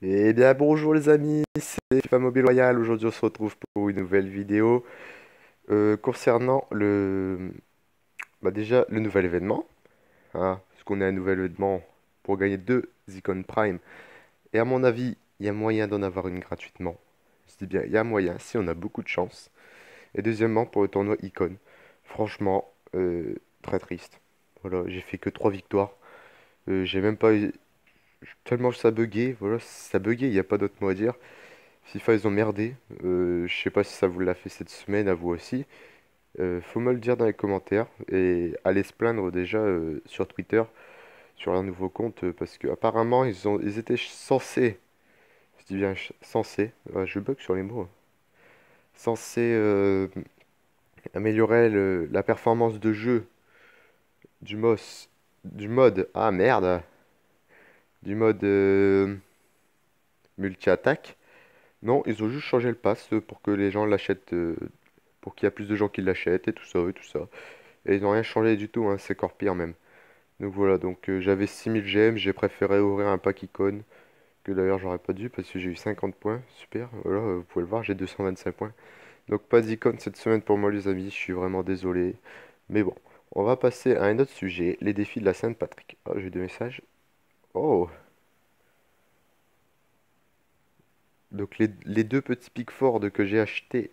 Eh bien bonjour les amis, c'est FIFA Mobile Royal. Aujourd'hui on se retrouve pour une nouvelle vidéo concernant déjà le nouvel événement. Hein, parce qu'on a un nouvel événement pour gagner deux icônes Prime. Et à mon avis, il y a moyen d'en avoir une gratuitement. Je dis bien, il y a moyen si on a beaucoup de chance. Et deuxièmement, pour le tournoi icône. Franchement, très triste. Voilà, j'ai fait que 3 victoires. J'ai même pas eu... Tellement ça buguait, voilà, ça buguait, il n'y a pas d'autre mot à dire. FIFA, ils ont merdé. Je sais pas si ça vous l'a fait cette semaine, à vous aussi. Faut me le dire dans les commentaires. Et allez se plaindre déjà sur Twitter, sur leur nouveau compte, parce que apparemment ils étaient censés, je dis bien censés, ouais, je bug sur les mots, hein. Censés améliorer la performance de jeu du MOS, du mode, ah merde, du mode multi-attaque. Non, ils ont juste changé le pass pour que les gens l'achètent, pour qu'il y a plus de gens qui l'achètent et tout ça et tout ça. Et ils n'ont rien changé du tout, hein, c'est encore pire même. Donc voilà, donc j'avais 6000 gemmes, j'ai préféré ouvrir un pack icône, que d'ailleurs j'aurais pas dû parce que j'ai eu 50 points, super, voilà, vous pouvez le voir, j'ai 225 points. Donc pas d'icône cette semaine pour moi les amis, je suis vraiment désolé. Mais bon, on va passer à un autre sujet, les défis de la Saint-Patrick. Ah, j'ai deux messages. Oh, donc les deux petits Pickford que j'ai achetés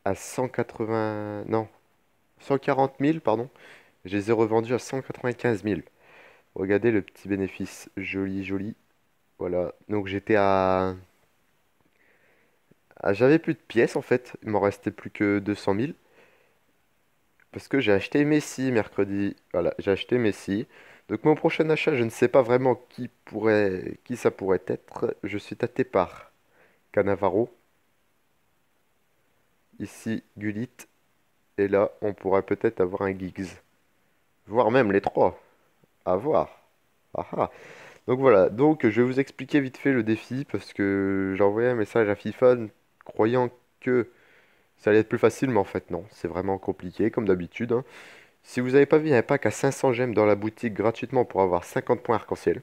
à 180... Non, 140 000, pardon. Je les ai revendus à 195 000. Regardez le petit bénéfice. Joli, joli. Voilà. Donc j'étais j'avais plus de pièces en fait. Il m'en restait plus que 200 000. Parce que j'ai acheté Messi mercredi. Voilà, j'ai acheté Messi. Donc mon prochain achat, je ne sais pas vraiment qui ça pourrait être. Je suis tâté par Cannavaro. Ici, Gullit. Et là, on pourrait peut-être avoir un Giggs. Voire même les trois. À voir. Ah ah. Donc voilà, donc je vais vous expliquer vite fait le défi parce que j'ai envoyé un message à FIFA croyant que ça allait être plus facile, mais en fait non, c'est vraiment compliqué comme d'habitude, hein. Si vous n'avez pas vu, il y a un pack à 500 gemmes dans la boutique gratuitement pour avoir 50 points arc-en-ciel.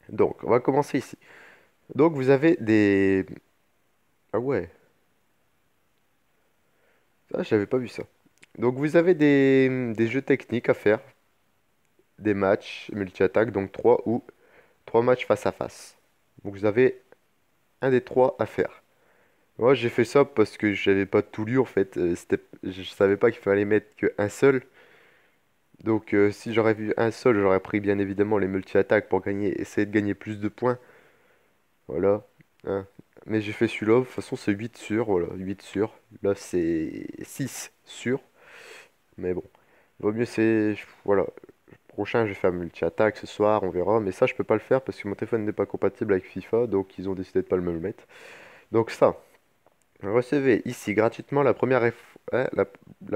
Donc on va commencer ici. Donc vous avez des... Ah ouais, ça j'avais pas vu ça. Donc vous avez des jeux techniques à faire, des matchs multi-attaques, donc 3 ou 3 matchs face à face. Donc vous avez un des 3 à faire. Moi, j'ai fait ça parce que j'avais pas tout lu en fait. Je savais pas qu'il fallait mettre qu'un seul. Donc, si j'aurais vu un seul, j'aurais pris bien évidemment les multi-attaques pour gagner, essayer de gagner plus de points. Voilà, hein. Mais j'ai fait celui-là. De toute façon, c'est 8 sur. Voilà, 8 sur. Là, c'est 6 sur. Mais bon, vaut mieux c'est. Voilà. Prochain, je vais faire multi-attaque ce soir, on verra. Mais ça, je peux pas le faire parce que mon téléphone n'est pas compatible avec FIFA. Donc, ils ont décidé de pas me le mettre. Donc, ça. Recevez ici gratuitement la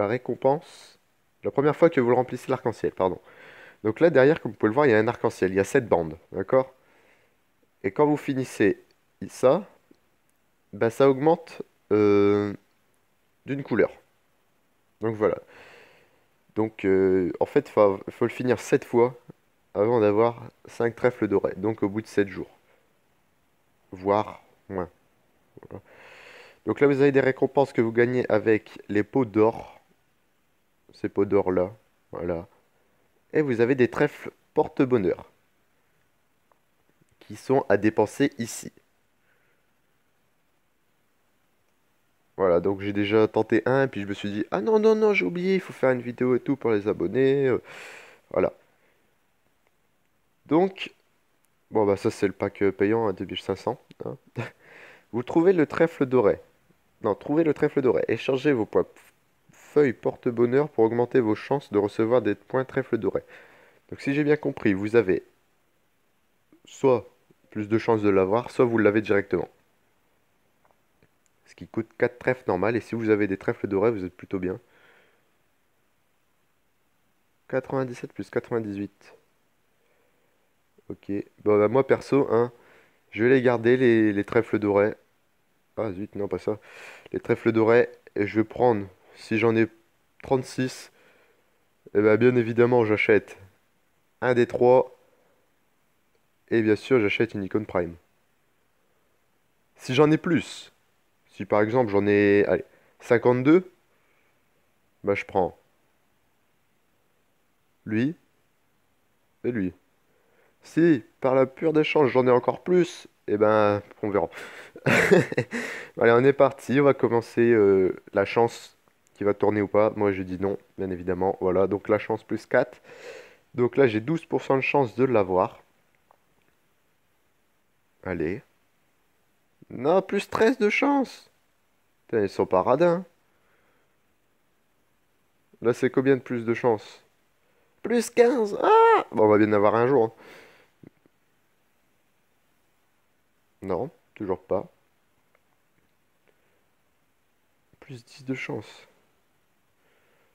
récompense, la première fois que vous le remplissez l'arc-en-ciel, pardon. Donc là, derrière, comme vous pouvez le voir, il y a un arc-en-ciel, il y a 7 bandes, d'accord? Et quand vous finissez ça, bah, ça augmente d'une couleur. Donc voilà. Donc en fait, faut le finir 7 fois avant d'avoir 5 trèfles dorés. Donc au bout de 7 jours, voire moins. Voilà. Donc là, vous avez des récompenses que vous gagnez avec les pots d'or, ces pots d'or là. Voilà. Et vous avez des trèfles porte-bonheur qui sont à dépenser ici. Voilà, donc j'ai déjà tenté un, puis je me suis dit, ah non, non, non, j'ai oublié, il faut faire une vidéo et tout pour les abonnés. Voilà. Donc, bon, bah ça c'est le pack payant à 2500, hein. Vous trouvez le trèfle doré. Non, trouvez le trèfle doré. Échangez vos points feuilles porte-bonheur pour augmenter vos chances de recevoir des points trèfle doré. Donc si j'ai bien compris, vous avez soit plus de chances de l'avoir, soit vous l'avez directement. Ce qui coûte 4 trèfles normales. Et si vous avez des trèfles dorés, vous êtes plutôt bien. 97 plus 98. Ok. Bon, bah, moi perso, hein, je vais les garder, les trèfles dorés. Ah zut, non, pas ça. Les trèfles dorés. Et je vais prendre, si j'en ai 36, et bah, bien évidemment, j'achète un des trois. Et bien sûr, j'achète une icône Prime. Si j'en ai plus, si par exemple j'en ai, allez, 52, bah je prends lui et lui. Si par la pure des chances j'en ai encore plus, eh ben on verra. Allez, on est parti, on va commencer la chance qui va tourner ou pas. Moi je dis non, bien évidemment. Voilà, donc la chance plus 4. Donc là j'ai 12% de chance de l'avoir. Allez. Non, plus 13 de chance. Putain, ils sont pas radins. Là c'est combien de plus de chance? Plus 15. Ah! Bon, on va bien avoir un jour, hein. Non, toujours pas. Plus 10 de chance.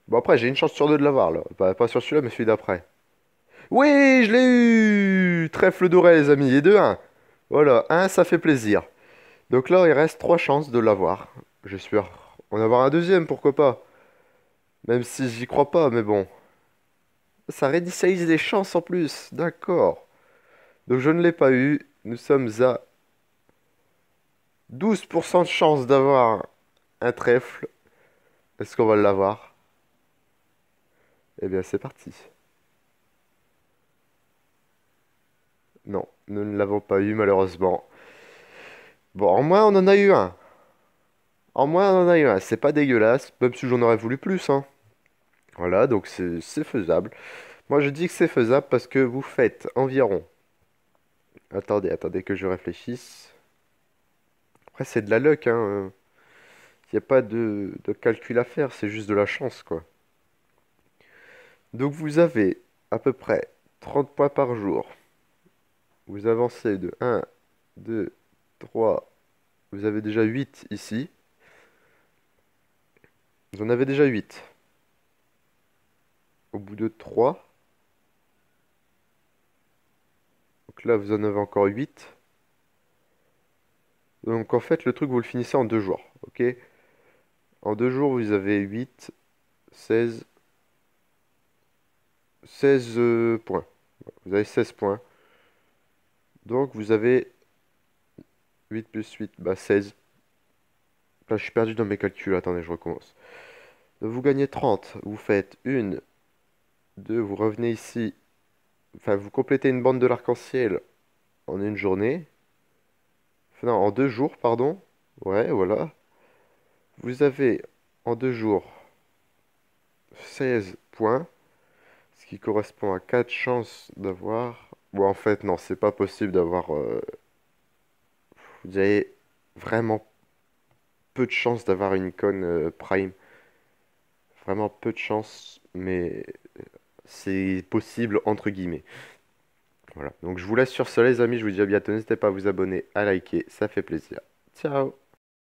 Bon après j'ai une chance sur deux de l'avoir là. Pas sur celui-là mais celui d'après. Oui, je l'ai eu! Trèfle doré, les amis, et de un. Voilà, un, ça fait plaisir. Donc là, il reste trois chances de l'avoir. J'espère en avoir un deuxième, pourquoi pas. Même si j'y crois pas, mais bon. Ça réinitialise les chances en plus. D'accord. Donc je ne l'ai pas eu. Nous sommes à 12% de chance d'avoir un trèfle. Est-ce qu'on va l'avoir? Eh bien, c'est parti. Non, nous ne l'avons pas eu, malheureusement. Bon, en moins, on en a eu un. En moins, on en a eu un. C'est pas dégueulasse, même si j'en aurais voulu plus, hein. Voilà, donc c'est faisable. Moi, je dis que c'est faisable parce que vous faites environ... attendez que je réfléchisse. Après, c'est de la luck, hein. Il n'y a pas de calcul à faire, c'est juste de la chance, quoi. Donc, vous avez à peu près 30 points par jour. Vous avancez de 1, 2, 3. Vous avez déjà 8 ici. Vous en avez déjà 8. Au bout de 3. Donc là, vous en avez encore 8. Donc en fait, le truc, vous le finissez en 2 jours. Ok? En 2 jours, vous avez 8, 16, 16 points. Vous avez 16 points. Donc vous avez 8 plus 8, bah 16. Là, je suis perdu dans mes calculs. Attendez, je recommence. Donc, vous gagnez 30. Vous faites 1, 2, vous revenez ici. Enfin, vous complétez une bande de l'arc-en-ciel en une journée. Enfin, non, en 2 jours, pardon. Ouais, voilà. Vous avez en 2 jours 16 points. Ce qui correspond à 4 chances d'avoir... Bon, en fait, non, c'est pas possible d'avoir... vous avez vraiment peu de chances d'avoir une icône Prime. Vraiment peu de chances, mais c'est possible entre guillemets. Voilà. Donc je vous laisse sur ce, les amis. Je vous dis à bientôt. N'hésitez pas à vous abonner, à liker. Ça fait plaisir. Ciao!